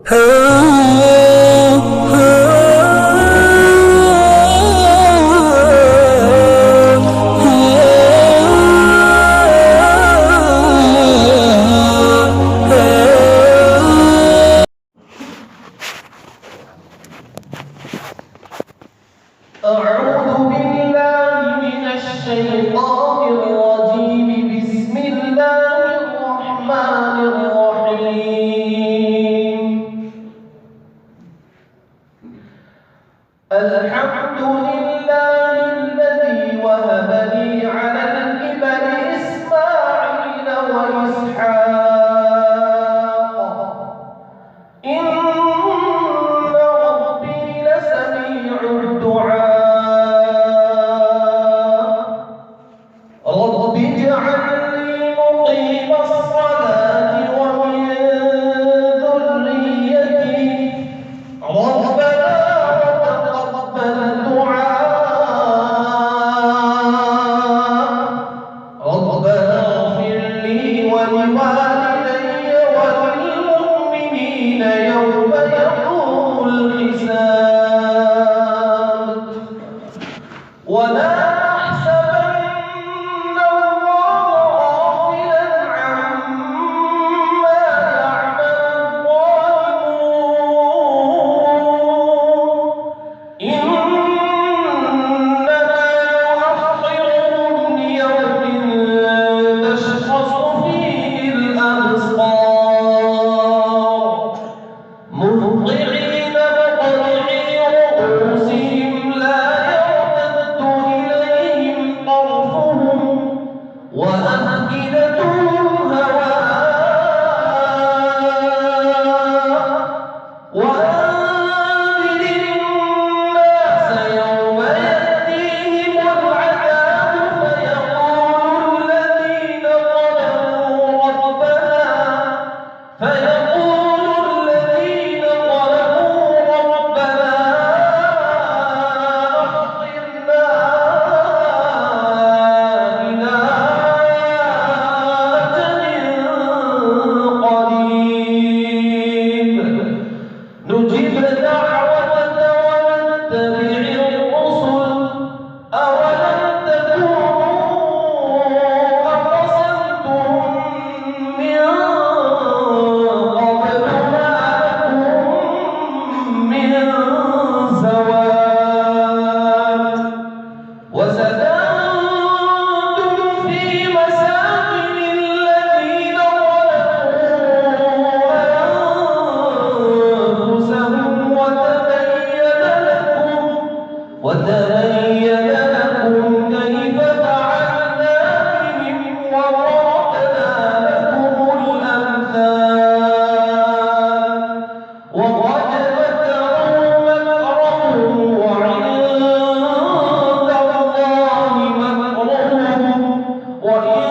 أعوذ بالله من الشيطان الرجيم. بسم الله الرحمن الرحيم. الحمد لله الذي وهب لي على الكبر إسماعيل وإسحاق إن ربي لسميع الدعاء. رب اجعلني مقيم الصلاة ومن ذريتي ربنا وتقبل دعاء. ربنا اغفر لي ولوالدي وللمؤمنين يوم يقوم الحساب. ولا تحسبن الله غافلا عما يعمل الظالمون إنما يؤخرهم ليوم تشخص فيه الأبصار مهطعين مقنعي رؤوسهم لا يرتد إليهم طرفهم وأفئدتهم هواء. وأنذر الناس يوم يأتيهم العذاب فيقول الذين ظلموا ربنا أخرنا إلى أجل قريب نجب دعوتك ونتبع الرسل أولم تكونوا أقسمتم من قبل ما لكم من زوال. وسكنتم في مساكن الذين ظلموا أنفسهم وتبين لكم كيف فعلنا بهم وضربنا لكم الأمثال. وقد مكروا مكرهم وعند الله مكرهم وإن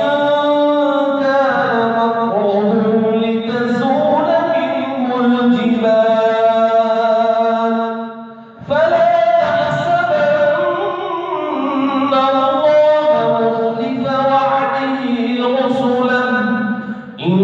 كان مكرهم لتزول منه الجبال. فلا تحسبن الله مخلف وعده رسله إن